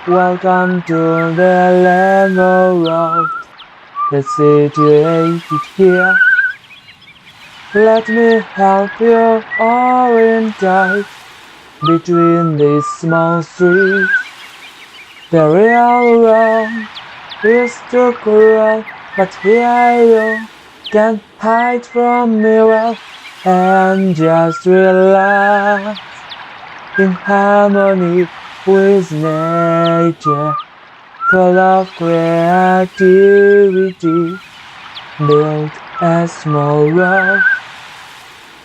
Welcome to the land of road. The city is here. Let me help you all in tight between these small streets. The real world is too cruel, but here you can hide from me well and just relax in harmony with nature, full of creativity. Build a small world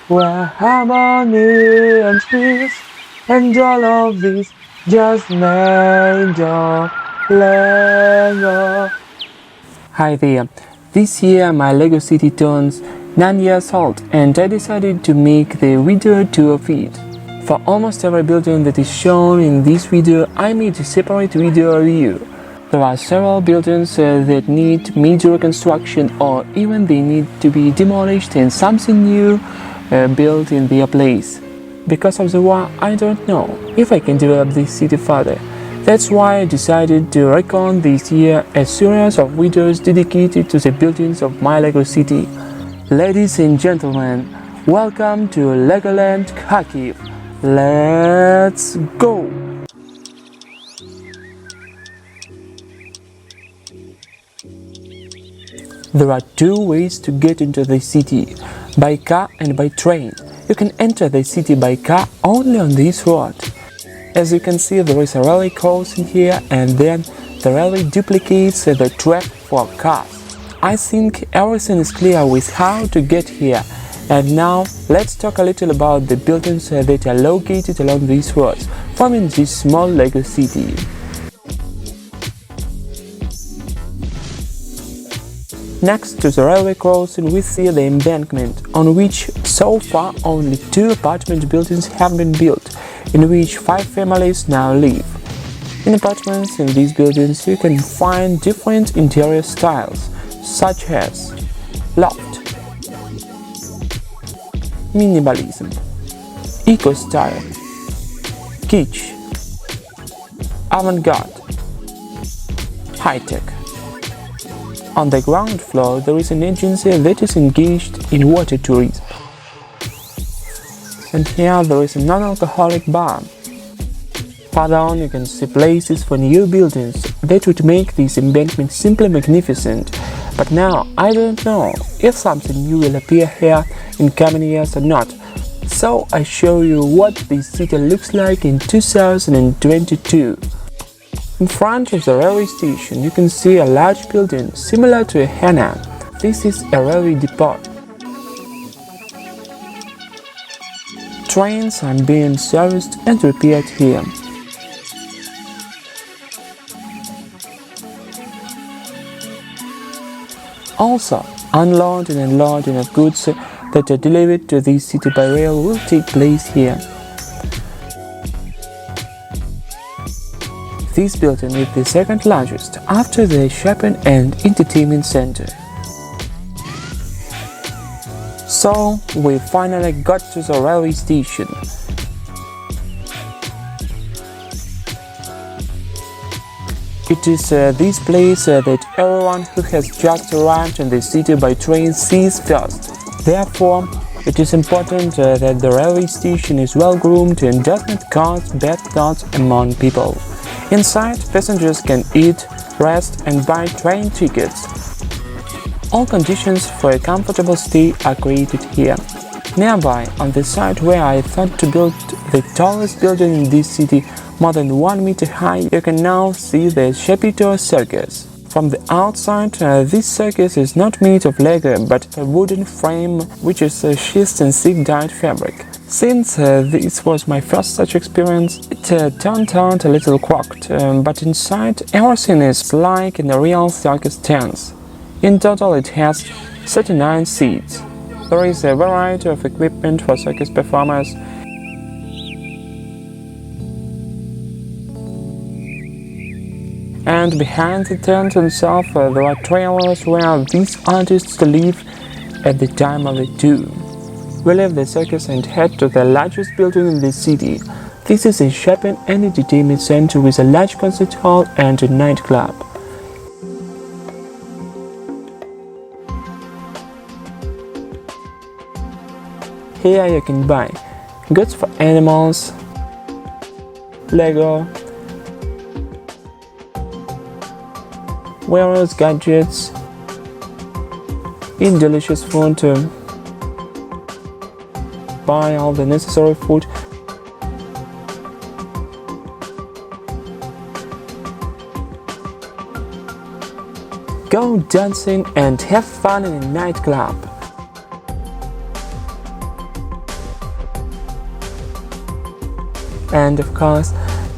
where harmony and peace and all of this just made your Lego. Hi there. This year my Lego city turns 9 years old and I decided to make the video tour of it. For almost every building that is shown in this video, I made a separate video review. There are several buildings that need major reconstruction or even they need to be demolished and something new built in their place. Because of the war, I don't know if I can develop this city further. That's why I decided to record this year a series of videos dedicated to the buildings of my Lego city. Ladies and gentlemen, welcome to Legoland Kharkiv. Let's go! There are two ways to get into the city, by car and by train. You can enter the city by car only on this road. As you can see, there is a railway crossing here and then the railway duplicates the track for cars. I think everything is clear with how to get here. And now let's talk a little about the buildings that are located along these roads, forming this small Lego city. Next to the railway crossing we see the embankment, on which so far only 2 apartment buildings have been built, in which 5 families now live. In apartments in these buildings you can find different interior styles, such as loft, minimalism, eco-style, kitsch, avant-garde, high-tech. On the ground floor there is an agency that is engaged in water tourism. And here there is a non-alcoholic bar. Far down you can see places for new buildings that would make this embankment simply magnificent. But now I don't know if something new will appear here in coming years or not. So I show you what this city looks like in 2022. In front of the railway station you can see a large building similar to a henna. This is a railway depot. Trains are being serviced and repaired here. Also, unloading and loading of goods that are delivered to this city by rail will take place here. This building is the second largest after the shopping and entertainment center. So, we finally got to the railway station. It is this place that everyone who has just arrived in the city by train sees first. Therefore, it is important that the railway station is well groomed and does not cause bad thoughts among people. Inside, passengers can eat, rest and buy train tickets. All conditions for a comfortable stay are created here. Nearby, on the site where I thought to build the tallest building in this city, more than 1 meter high, you can now see the shapito circus. From the outside, this circus is not made of Lego, but a wooden frame which is sheathed in thick dyed fabric. Since this was my first such experience, it turned out a little crooked, but inside everything is like in a real circus tent. In total it has 39 seats. There is a variety of equipment for circus performers. And behind the tent itself there are trailers where these artists live at the time of the tour. We leave the circus and head to the largest building in the city. This is a shopping and entertainment center with a large concert hall and a nightclub. Here you can buy goods for animals, Lego, various gadgets, eat delicious food to buy all the necessary food. Go dancing and have fun in a nightclub. And of course,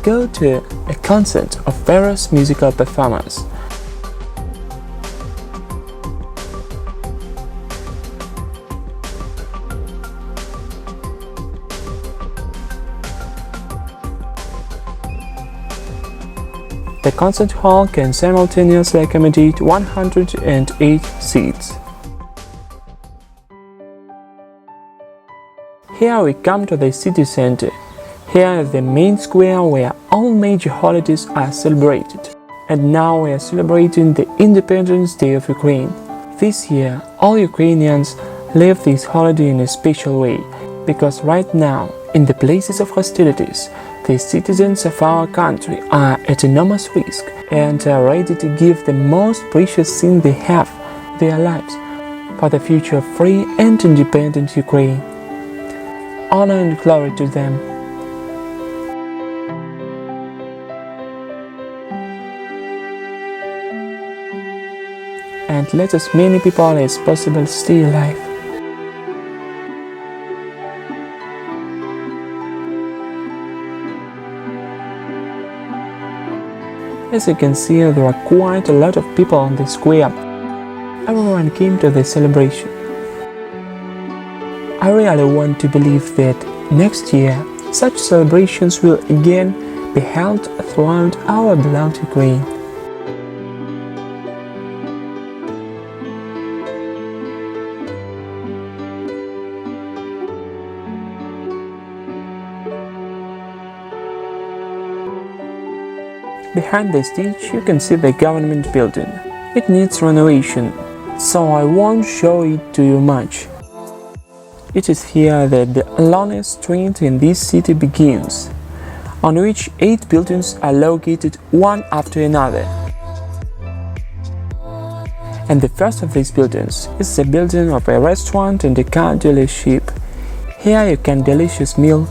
go to a concert of various musical performers. The concert hall can simultaneously accommodate 108 seats. Here we come to the city center. Here is the main square where all major holidays are celebrated. And now we are celebrating the Independence Day of Ukraine. This year, all Ukrainians live this holiday in a special way, because right now, in the places of hostilities, the citizens of our country are at enormous risk and are ready to give the most precious thing they have, their lives, for the future of free and independent Ukraine. Honor and glory to them. And let as many people as possible stay alive. As you can see, there are quite a lot of people on the square. Everyone came to the celebration. I really want to believe that next year such celebrations will again be held throughout our beloved Ukraine. Behind the stage you can see the government building. It needs renovation, so I won't show it to you much. It is here that the longest street in this city begins, on which 8 buildings are located one after another. And the first of these buildings is the building of a restaurant and a car dealership. Here you can delicious meal,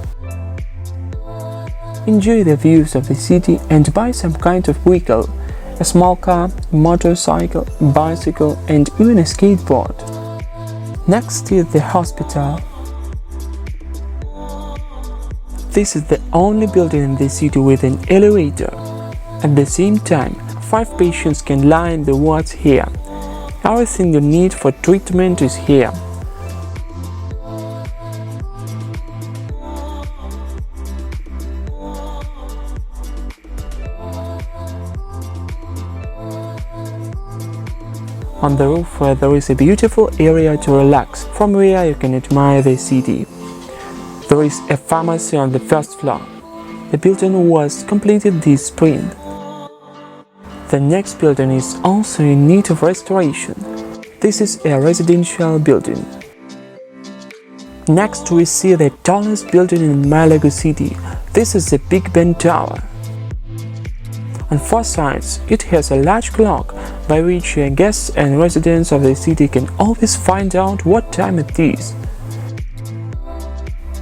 enjoy the views of the city and buy some kind of vehicle, a small car, motorcycle, bicycle and even a skateboard. Next is the hospital. This is the only building in the city with an elevator. At the same time, 5 patients can lie in the wards here. Everything you need for treatment is here. On the roof there is a beautiful area to relax, from where you can admire the city. There is a pharmacy on the first floor. The building was completed this spring. The next building is also in need of restoration. This is a residential building. Next we see the tallest building in Malaga city. This is the Big Ben Tower. On 4 sides, it has a large clock by which guests and residents of the city can always find out what time it is.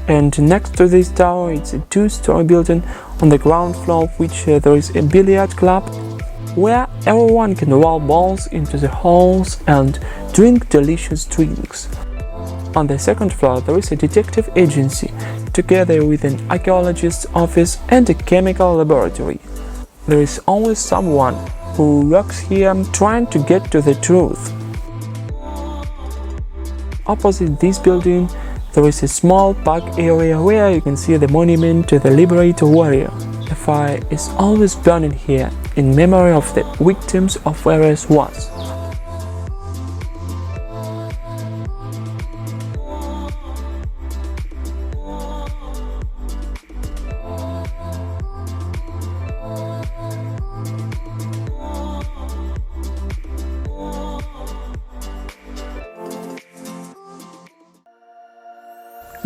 And next to this tower, it's a 2-story building on the ground floor of which there is a billiard club where everyone can roll balls into the halls and drink delicious drinks. On the second floor, there is a detective agency together with an archaeologist's office and a chemical laboratory. There is always someone who works here trying to get to the truth. Opposite this building, there is a small park area where you can see the monument to the Liberator Warrior. A fire is always burning here in memory of the victims of various wars.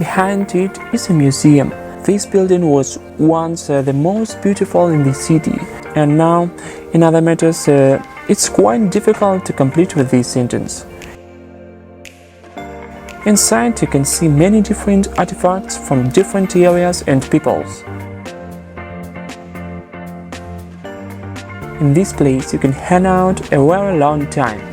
Behind it is a museum. This building was once the most beautiful in the city, and now, in other matters, it's quite difficult to complete with this sentence. Inside you can see many different artifacts from different areas and peoples. In this place you can hang out a very long time.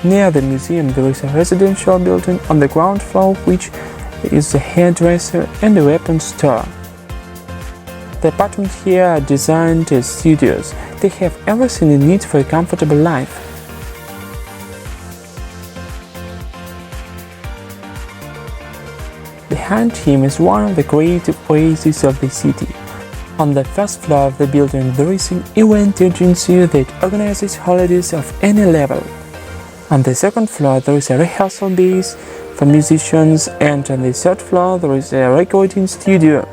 Near the museum there is a residential building on the ground floor which is a hairdresser and a weapons store. The apartments here are designed as studios. They have everything you need for a comfortable life. Behind him is one of the creative oases of the city. On the first floor of the building there is an event agency that organizes holidays of any level. On the second floor there is a rehearsal base for musicians, and on the third floor there is a recording studio.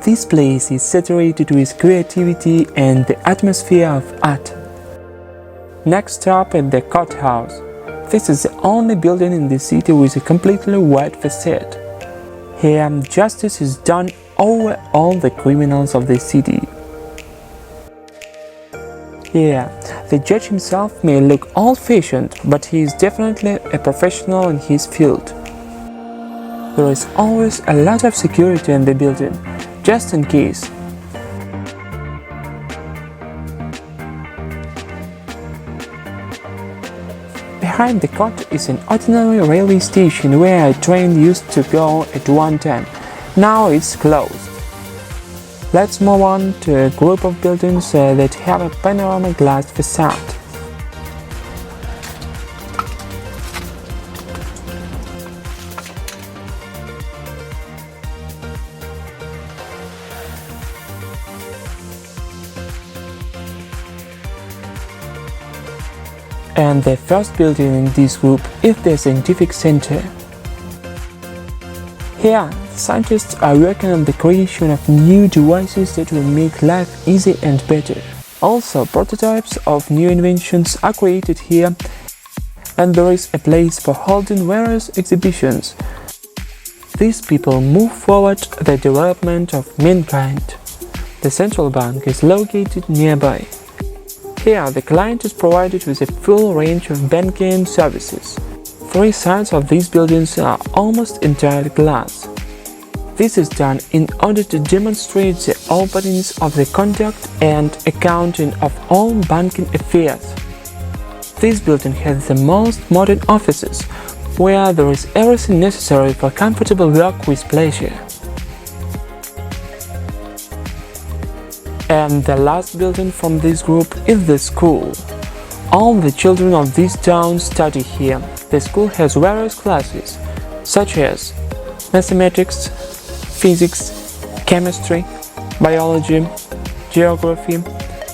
This place is saturated with creativity and the atmosphere of art. Next up is the courthouse. This is the only building in the city with a completely white facade. Here justice is done over all the criminals of the city. Here, the judge himself may look old-fashioned, but he is definitely a professional in his field. There is always a lot of security in the building, just in case. Behind the court is an ordinary railway station where a train used to go at one time. Now it's closed. Let's move on to a group of buildings that have a panoramic glass facade. And the first building in this group is the scientific center. Here, scientists are working on the creation of new devices that will make life easy and better. Also, prototypes of new inventions are created here, and there is a place for holding various exhibitions. These people move forward the development of mankind. The central bank is located nearby. Here, the client is provided with a full range of banking services. Three sides of these buildings are almost entirely glass. This is done in order to demonstrate the openness of the conduct and accounting of all banking affairs. This building has the most modern offices, where there is everything necessary for comfortable work with pleasure. And the last building from this group is the school. All the children of this town study here. The school has various classes, such as mathematics, physics, chemistry, biology, geography,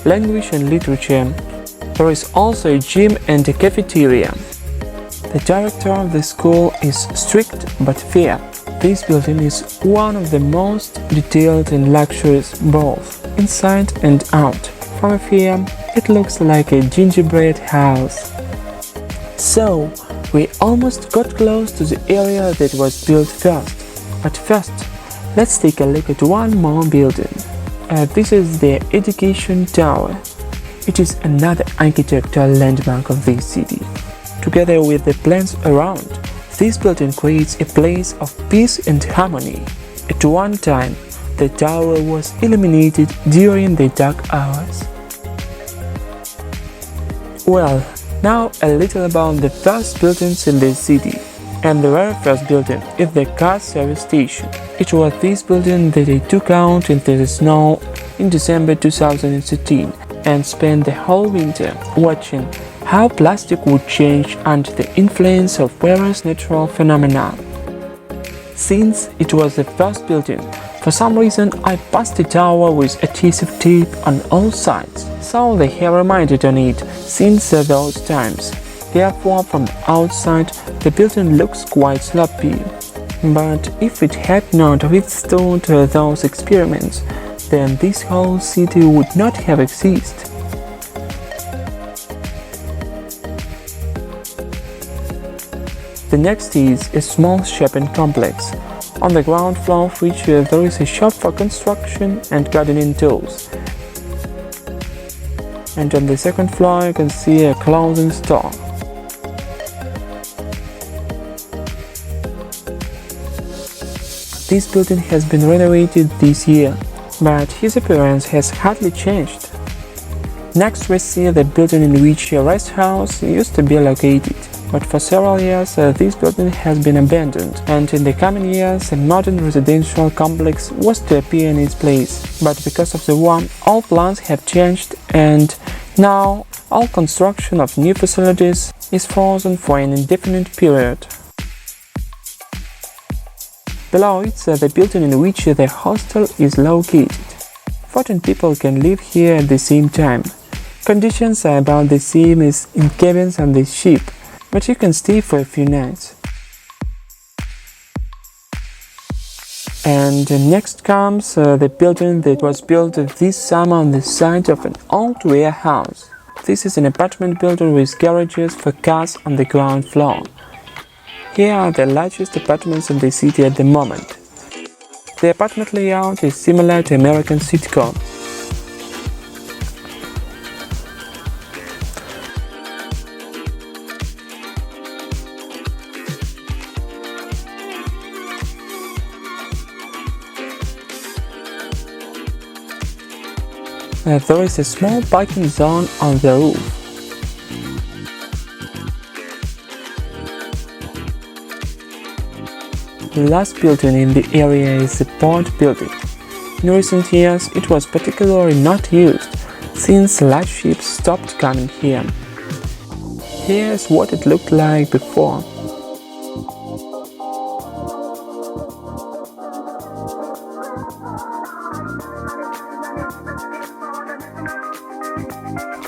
language and literature. There is also a gym and a cafeteria. The director of the school is strict but fair. This building is one of the most detailed and luxurious both inside and out. From afar, it looks like a gingerbread house. So, we almost got close to the area that was built first. But first, let's take a look at one more building. This is the Education Tower. It is another architectural landmark of this city. Together with the plants around, this building creates a place of peace and harmony. At one time, the tower was illuminated during the dark hours. Well, now a little about the first buildings in the city. And the very first building is the car service station. It was this building that I took out into the snow in December 2013 and spent the whole winter watching how plastic would change under the influence of various natural phenomena. Since it was the first building, for some reason I passed the tower with adhesive tape on all sides, so they have remained on it since those times. Therefore, from outside, the building looks quite sloppy. But if it had not withstood those experiments, then this whole city would not have existed. The next is a small shopping complex, on the ground floor of which there is a shop for construction and gardening tools. And on the second floor you can see a clothing store. This building has been renovated this year, but his appearance has hardly changed. Next we see the building in which a rest house used to be located, but for several years this building has been abandoned, and in the coming years a modern residential complex was to appear in its place. But because of the war, all plans have changed, and now all construction of new facilities is frozen for an indefinite period. Below it's the building in which the hostel is located. 14 people can live here at the same time. Conditions are about the same as in cabins on the ship, but you can stay for a few nights. And next comes the building that was built this summer on the site of an old warehouse. This is an apartment building with garages for cars on the ground floor. Here are the largest apartments in the city at the moment. The apartment layout is similar to American sitcom. There is a small parking zone on the roof. The last building in the area is the port building. In recent years, it was particularly not used, since large ships stopped coming here. Here's what it looked like before.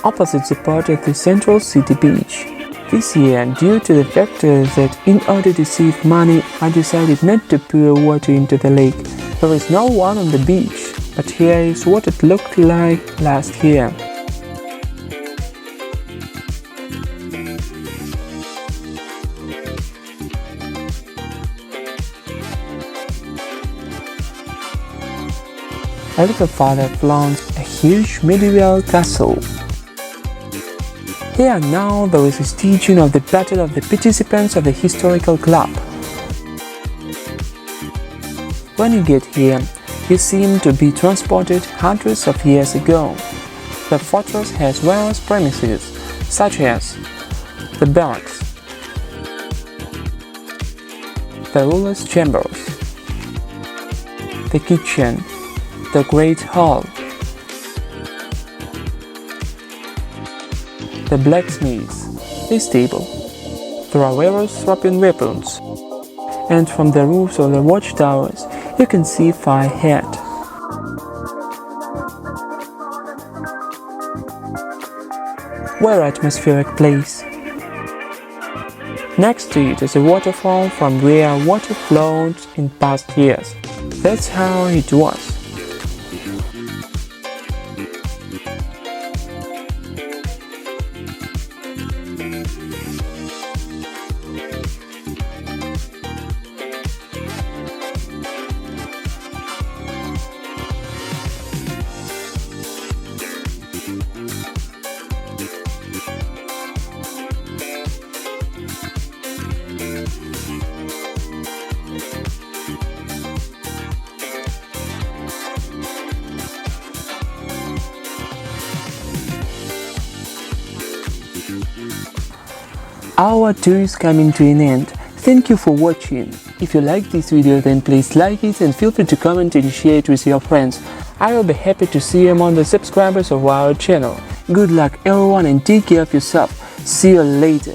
Opposite the port is the central city beach. This year, due to the fact that in order to save money, I decided not to pour water into the lake. There is no one on the beach, but here is what it looked like last year. A little farther flaunts a huge medieval castle. Here now there is a staging of the battle of the participants of the historical club. When you get here, you seem to be transported hundreds of years ago. The fortress has various premises, such as the barracks, the ruler's chambers, the kitchen, the great hall, the blacksmiths, the stable. There are various sharpened weapons, and from the roofs of the watchtowers you can see far ahead. Very atmospheric place. Next to it is a waterfall from where water flowed in past years. That's how it was. Our tour is coming to an end. Thank you for watching. If you like this video, then please like it and feel free to comment and share it with your friends. I will be happy to see you among the subscribers of our channel. Good luck everyone and take care of yourself. See you later.